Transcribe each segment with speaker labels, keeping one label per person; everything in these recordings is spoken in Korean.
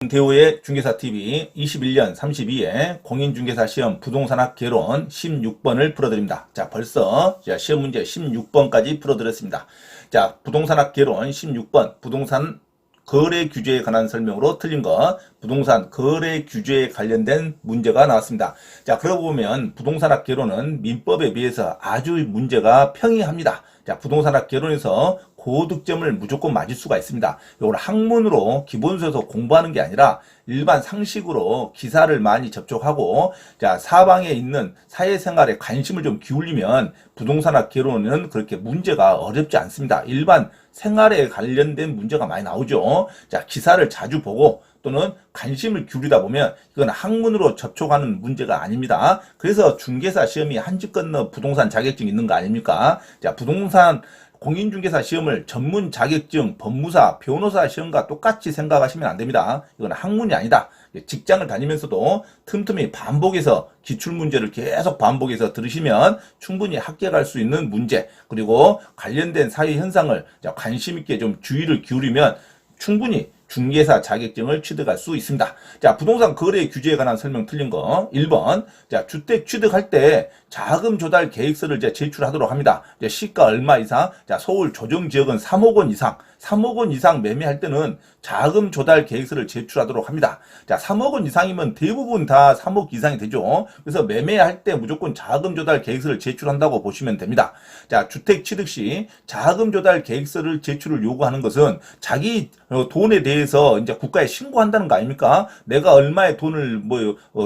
Speaker 1: 대우의 중개사TV 21년 32회 공인중개사 시험 부동산학 개론 16번을 풀어드립니다. 자, 벌써 시험 문제 16번까지 풀어드렸습니다. 자, 부동산학 개론 16번 부동산 거래 규제에 관한 설명으로 틀린 것, 부동산 거래 규제에 관련된 문제가 나왔습니다. 자, 그러고 보면 부동산학 개론은 민법에 비해서 아주 문제가 평이합니다. 자, 부동산학 개론에서 고득점을 무조건 맞을 수가 있습니다. 이걸 학문으로 기본서에서 공부하는 게 아니라 일반 상식으로 기사를 많이 접촉하고, 자, 사방에 있는 사회생활에 관심을 좀 기울이면 부동산학 개론은 그렇게 문제가 어렵지 않습니다. 일반 생활에 관련된 문제가 많이 나오죠. 자, 기사를 자주 보고 또는 관심을 기울이다 보면 이건 학문으로 접촉하는 문제가 아닙니다. 그래서 중개사 시험이 한 집 건너 부동산 자격증 있는 거 아닙니까? 자, 부동산 공인중개사 시험을 전문 자격증, 법무사, 변호사 시험과 똑같이 생각하시면 안 됩니다. 이건 학문이 아니다. 직장을 다니면서도 틈틈이 반복해서 기출문제를 계속 반복해서 들으시면 충분히 합격할 수 있는 문제, 그리고 관련된 사회 현상을 관심 있게 좀 주의를 기울이면 충분히 중개사 자격증을 취득할 수 있습니다. 자, 부동산 거래 규제에 관한 설명 틀린 거 1번. 자, 주택 취득할 때 자금 조달 계획서를 이제 제출하도록 합니다. 이제 시가 얼마 이상, 자, 서울 조정 지역은 3억 원 이상, 3억 원 이상 매매할 때는 자금 조달 계획서를 제출하도록 합니다. 자, 3억 원 이상이면 대부분 다 3억 이상이 되죠. 그래서 매매할 때 무조건 자금 조달 계획서를 제출한다고 보시면 됩니다. 자, 주택 취득 시 자금 조달 계획서를 제출을 요구하는 것은 자기 돈에 대해서 이제 국가에 신고한다는 거 아닙니까? 내가 얼마의 돈을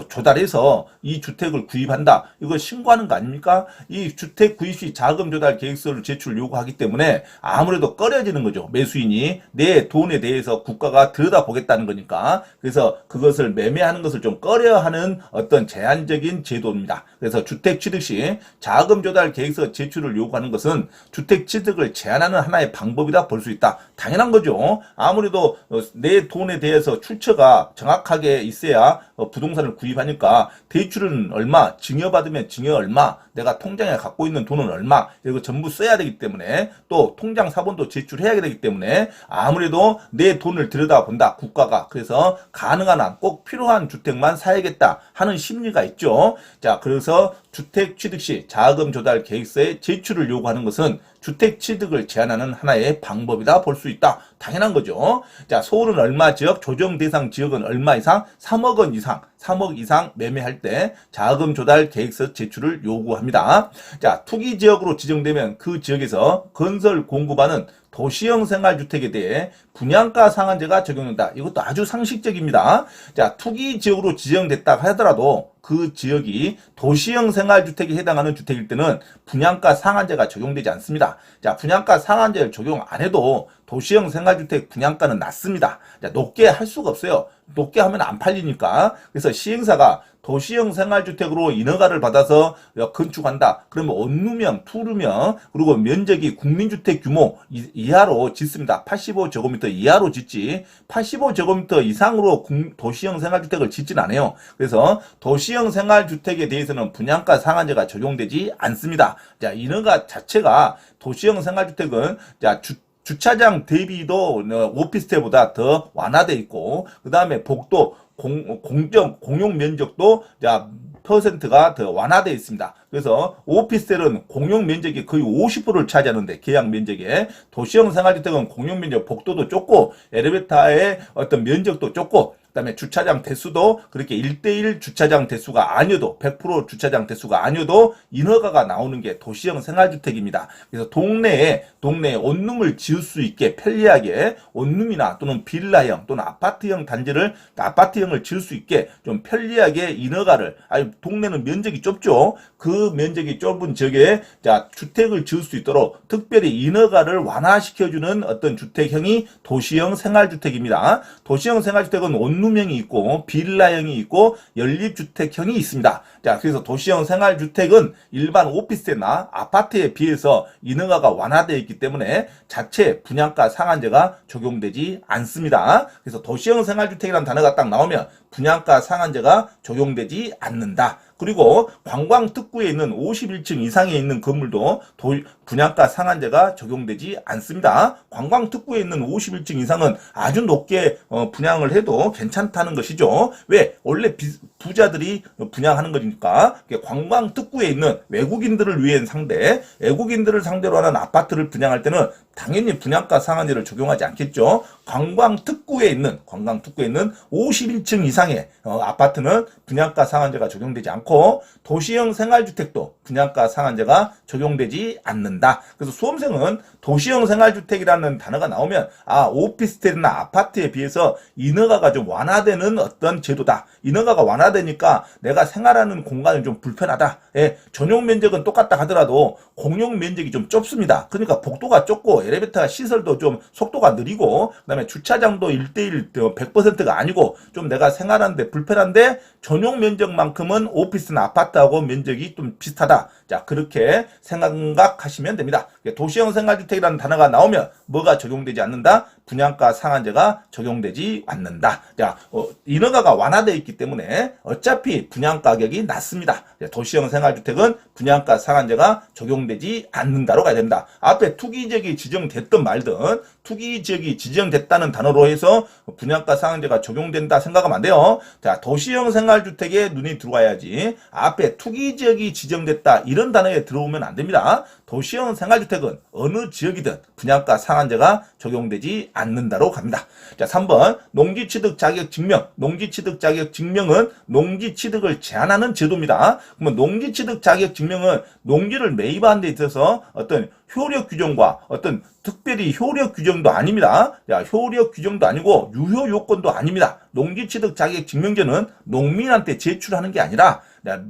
Speaker 1: 조달해서 이 주택을 구입한다. 이거 신고하는 거 아닙니까? 이 주택 구입 시 자금 조달 계획서를 제출 요구하기 때문에 아무래도 꺼려지는 거죠. 매수인이 내 돈에 대해서 국가가 들여다보겠다는 거니까. 그래서 그것을 매매하는 것을 좀 꺼려하는 어떤 제한적인 제도입니다. 그래서 주택 취득 시 자금 조달 계획서 제출을 요구하는 것은 주택 취득을 제한하는 하나의 방법이다 볼 수 있다. 당연한 거죠. 아무래도 내 돈에 대해서 출처가 정확하게 있어야 부동산을 구입하니까 대출은 얼마, 증여받으면 증여 얼마, 내가 통장에 갖고 있는 돈은 얼마, 이거 전부 써야 되기 때문에, 또 통장 사본도 제출해야 되기 때문에 아무래도 내 돈을 들여다본다, 국가가. 그래서 가능한 한 꼭 필요한 주택만 사야겠다 하는 심리가 있죠. 자, 그래서 주택 취득 시 자금 조달 계획서의 제출을 요구하는 것은 주택 취득을 제한하는 하나의 방법이다 볼 수 있다. 당연한 거죠. 자, 서울은 얼마 지역, 조정 대상 지역은 얼마 이상, 3억 원 이상, 3억 이상 매매할 때 자금 조달 계획서 제출을 요구합니다. 자, 투기 지역으로 지정되면 그 지역에서 건설 공급하는 도시형 생활주택에 대해 분양가 상한제가 적용된다. 이것도 아주 상식적입니다. 자, 투기 지역으로 지정됐다 하더라도 그 지역이 도시형 생활주택에 해당하는 주택일 때는 분양가 상한제가 적용되지 않습니다. 자, 분양가 상한제를 적용 안 해도 도시형 생활주택 분양가는 낮습니다. 자, 높게 할 수가 없어요. 높게 하면 안 팔리니까. 그래서 시행사가 도시형 생활주택으로 인허가를 받아서 건축한다. 그러면 원룸형, 투룸형, 그리고 면적이 국민주택 규모 이하로 짓습니다. 85제곱미터 이하로 짓지 85제곱미터 이상으로 도시형 생활주택을 짓진 않아요. 그래서 도시형 생활주택에 대해서는 분양가 상한제가 적용되지 않습니다. 자, 인허가 자체가 도시형 생활주택은 주차장 대비도 오피스텔보다 더 완화되어 있고, 그 다음에 복도, 공용 면적도 퍼센트가 더 완화되어 있습니다. 그래서 오피스텔은 공용 면적이 거의 50%를 차지하는데, 계약 면적에, 도시형 생활주택은 공용 면적, 복도도 좁고 엘리베이터의 어떤 면적도 좁고, 그다음에 주차장 대수도 그렇게 1대1 주차장 대수가 아니어도, 100% 주차장 대수가 아니어도 인허가가 나오는 게 도시형 생활주택입니다. 그래서 동네에 원룸을 지을 수 있게 편리하게 원룸이나 또는 빌라형 또는 아파트형을 지을 수 있게 좀 편리하게 인허가를, 동네는 면적이 좁죠. 그 면적이 좁은 지역에 주택을 지을 수 있도록 특별히 인허가를 완화시켜주는 어떤 주택형이 도시형 생활주택입니다. 도시형 생활주택은 원룸형이 있고 빌라형이 있고 연립주택형이 있습니다. 자, 그래서 도시형 생활주택은 일반 오피스텔이나 아파트에 비해서 인허가가 완화되어 있기 때문에 자체 분양가 상한제가 적용되지 않습니다. 그래서 도시형 생활주택이라는 단어가 딱 나오면 분양가 상한제가 적용되지 않는다. 그리고 관광특구에 있는 51층 이상에 있는 건물도 분양가 상한제가 적용되지 않습니다. 관광특구에 있는 51층 이상은 아주 높게 분양을 해도 괜찮다는 것이죠. 왜? 원래 부자들이 분양하는 거니까. 관광특구에 있는 외국인들을 위한 상대, 외국인들을 상대로 하는 아파트를 분양할 때는 당연히 분양가 상한제를 적용하지 않겠죠. 관광특구에 있는 51층 이상의 아파트는 분양가 상한제가 적용되지 않고, 도시형 생활주택도 분양가 상한제가 적용되지 않는다. 그래서 수험생은 도시형 생활주택이라는 단어가 나오면 오피스텔이나 아파트에 비해서 인허가가 좀 완화되는 어떤 제도다. 인허가가 완화되니까 내가 생활하는 공간이 좀 불편하다. 전용 면적은 똑같다 하더라도 공용 면적이 좀 좁습니다. 그러니까 복도가 좁고 엘리베이터 시설도 좀 속도가 느리고, 그다음에 주차장도 1:1 100%가 아니고 좀 내가 생활하는데 불편한데 전용 면적만큼은 오피스나 아파트하고 면적이 좀 비슷하다. 자, 그렇게 생각하시면 됩니다. 도시형 생활주택이라는 단어가 나오면 뭐가 적용되지 않는다? 분양가 상한제가 적용되지 않는다. 자, 인허가가 완화되어 있기 때문에 어차피 분양가격이 낮습니다. 도시형 생활주택은 분양가 상한제가 적용되지 않는다로 가야 됩니다. 앞에 투기지역이 지정됐든 말든 투기지역이 지정됐다는 단어로 해서 분양가 상한제가 적용된다 생각하면 안 돼요. 자, 도시형 생활주택에 눈이 들어와야지 앞에 투기지역이 지정됐다 이런 단어에 들어오면 안 됩니다. 도시형 생활주택은 어느 지역이든 분양가 상한제가 적용되지 않는다로 갑니다. 자, 3번 농지취득 자격 증명. 농지취득 자격 증명은 농지취득을 제한하는 제도입니다. 그러면 농지취득 자격 증명은 농지를 매입하는 데 있어서 어떤 효력 규정과 어떤 특별히 효력 규정도 아닙니다. 효력 규정도 아니고 유효 요건도 아닙니다. 농지취득 자격 증명제는 농민한테 제출하는 게 아니라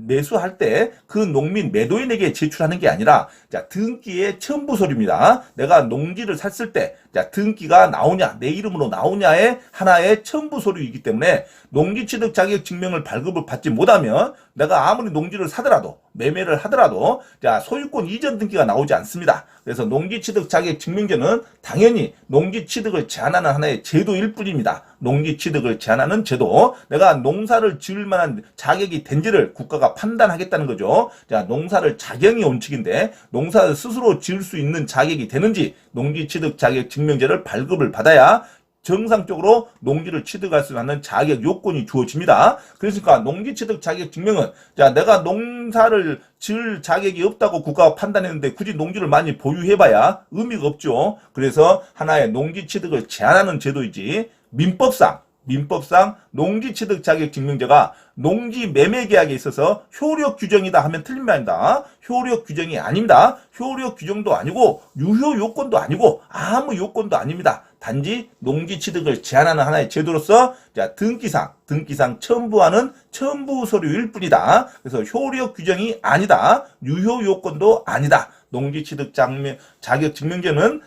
Speaker 1: 매수할 때 그 농민 매도인에게 제출하는 게 아니라 등기의 첨부 서류입니다. 내가 농지를 샀을 때 등기가 나오냐, 내 이름으로 나오냐의 하나의 첨부 서류이기 때문에 농지취득 자격 증명을 발급을 받지 못하면 내가 아무리 농지를 사더라도 매매를 하더라도 소유권 이전 등기가 나오지 않습니다. 그래서 농지취득 자격 증명제는 당연히 농지취득을 제한하는 하나의 제도일 뿐입니다. 농지취득을 제한하는 제도. 내가 농사를 지을 만한 자격이 된지를 국가가 판단하겠다는 거죠. 농사를 자경이 원칙인데 농사를 스스로 지을 수 있는 자격이 되는지 농지취득 자격 증명제를 발급을 받아야 정상적으로 농지를 취득할 수 있는 자격 요건이 주어집니다. 그러니까 농지취득 자격 증명은 내가 농사를 지을 자격이 없다고 국가가 판단했는데 굳이 농지를 많이 보유해봐야 의미가 없죠. 그래서 하나의 농지취득을 제한하는 제도이지 민법상 농지취득 자격 증명제가 농지 매매 계약에 있어서 효력 규정이다 하면 틀린 말입니다. 효력 규정이 아닙니다. 효력 규정도 아니고 유효 요건도 아니고 아무 요건도 아닙니다. 단지 농지 취득을 제한하는 하나의 제도로서 등기상 첨부하는 첨부 서류일 뿐이다. 그래서 효력 규정이 아니다. 유효 요건도 아니다. 농지취득 자격 증명제는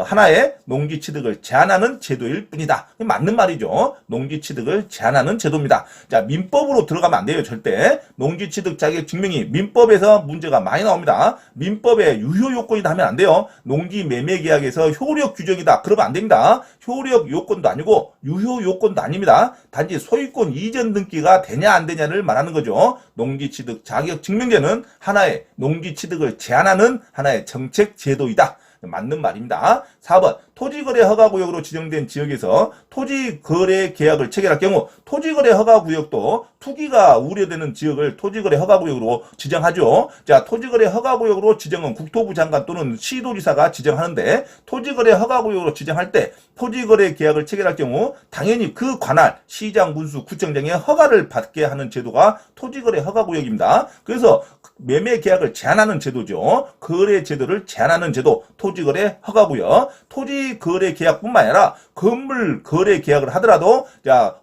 Speaker 1: 하나의 농지취득을 제한하는 제도일 뿐이다. 맞는 말이죠. 농지취득을 제한하는 제도입니다. 자, 민법으로 들어가면 안 돼요. 절대. 농지취득 자격 증명이 민법에서 문제가 많이 나옵니다. 민법에 유효 요건이다 하면 안 돼요. 농지 매매 계약에서 효력 규정이다. 그러면 안 됩니다. 효력 요건도 아니고 유효 요건도 아닙니다. 단지 소유권 이전 등기가 되냐 안 되냐를 말하는 거죠. 농지취득 자격 증명제는 하나의 농지취득을 제한하는 하나의 정책 제도이다. 맞는 말입니다. 4번 토지거래 허가구역으로 지정된 지역에서 토지거래 계약을 체결할 경우 토지거래 허가구역도 투기가 우려되는 지역을 토지거래 허가구역으로 지정하죠. 자, 토지거래 허가구역으로 지정은 국토부 장관 또는 시도지사가 지정하는데 토지거래 허가구역으로 지정할 때 토지거래 계약을 체결할 경우 당연히 그 관할 시장, 군수, 구청장의 허가를 받게 하는 제도가 토지거래 허가구역입니다. 그래서 매매 계약을 제한하는 제도죠. 거래 제도를 제한하는 제도 토지거래 허가구역. 토지거래 계약뿐만 아니라 건물 거래 계약을 하더라도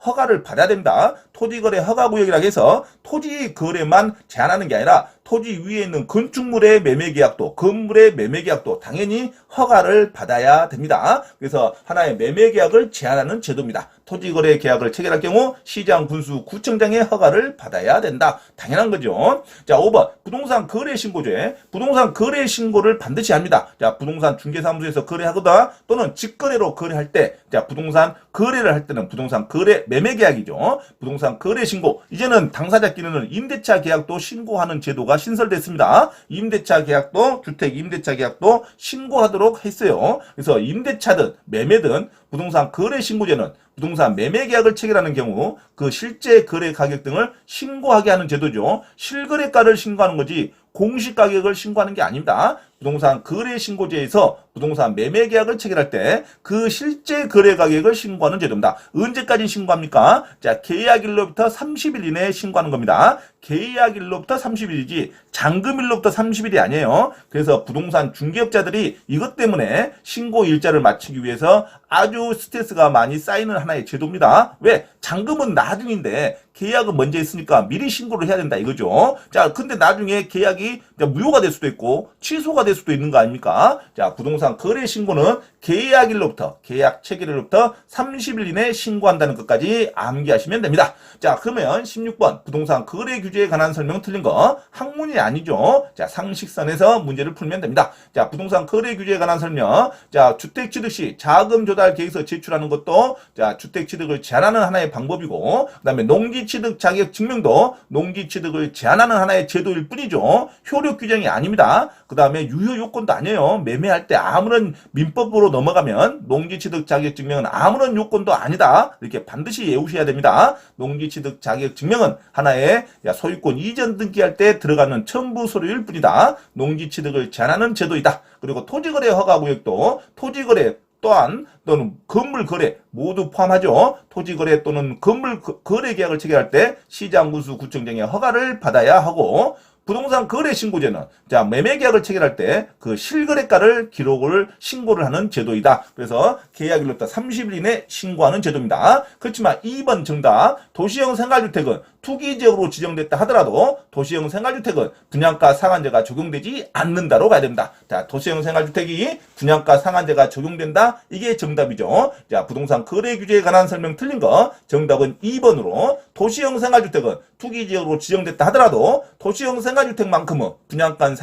Speaker 1: 허가를 받아야 됩니다. 토지거래 허가구역이라고 해서 토지거래만 제한하는 게 아니라 토지 위에 있는 건축물의 매매계약도 건물의 매매계약도 당연히 허가를 받아야 됩니다. 그래서 하나의 매매계약을 제한하는 제도입니다. 토지거래 계약을 체결할 경우 시장, 군수, 구청장의 허가를 받아야 된다. 당연한 거죠. 자, 5번 부동산 거래신고제. 부동산 거래신고를 반드시 합니다. 자, 부동산 중개사무소에서 거래하거나 또는 직거래로 거래할 때 부동산 거래를 할 때는 부동산 거래 매매계약이죠. 부동산 부동산 거래 신고. 이제는 당사자끼리는 임대차 계약도 신고하는 제도가 신설됐습니다. 임대차 계약도 주택 임대차 계약도 신고하도록 했어요. 그래서 임대차든 매매든 부동산 거래 신고제는 부동산 매매 계약을 체결하는 경우 그 실제 거래 가격 등을 신고하게 하는 제도죠. 실거래가를 신고하는 거지 공시 가격을 신고하는 게 아닙니다. 부동산 거래 신고제에서 부동산 매매 계약을 체결할 때 그 실제 거래 가격을 신고하는 제도입니다. 언제까지 신고합니까? 자, 계약일로부터 30일 이내에 신고하는 겁니다. 계약일로부터 30일이지 잔금일로부터 30일이 아니에요. 그래서 부동산 중개업자들이 이것 때문에 신고 일자를 맞추기 위해서 아주 스트레스가 많이 쌓이는 하나의 제도입니다. 왜? 잔금은 나중인데 계약은 먼저 했으니까 미리 신고를 해야 된다 이거죠. 자, 근데 나중에 계약이 무효가 될 수도 있고 취소가 될 수도 있는 거 아닙니까? 자, 부동산 거래 신고는 계약일로부터 계약 체결일로부터 30일 이내에 신고한다는 것까지 암기하시면 됩니다. 자, 그러면 16번 부동산 거래 규제에 관한 설명 틀린 거 학문이 아니죠. 자, 상식선에서 문제를 풀면 됩니다. 자, 부동산 거래 규제에 관한 설명. 자, 주택 취득 시 자금 조달 계획서 제출하는 것도 자, 주택 취득을 제한하는 하나의 방법이고, 그다음에 농지 취득 자격 증명도 농지 취득을 제한하는 하나의 제도일 뿐이죠. 효력 규정이 아닙니다. 그다음에 유효 요건도 아니에요. 매매할 때 아무런 민법으로 넘어가면 농지 취득 자격 증명은 아무런 요건도 아니다. 이렇게 반드시 외우셔야 됩니다. 농지 취득 자격 증명은 하나의 소유권 이전 등기할 때 들어가는 첨부 서류일 뿐이다. 농지 취득을 제한하는 제도이다. 그리고 토지거래 허가구역도 토지거래 또한 또는 건물 거래 모두 포함하죠. 토지 거래 또는 건물 거래 계약을 체결할 때 시장군수 구청장의 허가를 받아야 하고, 부동산 거래 신고제는 자, 매매 계약을 체결할 때 그 실거래가를 기록을 신고를 하는 제도이다. 그래서 계약일로부터 30일 이내 신고하는 제도입니다. 그렇지만 2번 정답 도시형 생활주택은 투기지역으로 지정됐다 하더라도 도시형 생활주택은 분양가 상한제가 적용되지 않는다로 가야 됩니다. 자, 도시형 생활주택이 분양가 상한제가 적용된다. 이게 정답이죠. 자, 부동산 거래 규제에 관한 설명 틀린 거 정답은 2번으로 도시형 생활주택은 투기지역으로 지정됐다 하더라도 도시형 생활주택만큼은 분양가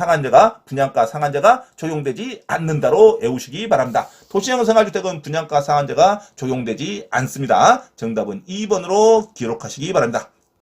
Speaker 1: 상한제가 적용되지 않는다로 외우시기 바랍니다. 도시형 생활주택은 분양가 상한제가 적용되지 않습니다. 정답은 2번으로 기록하시기 바랍니다.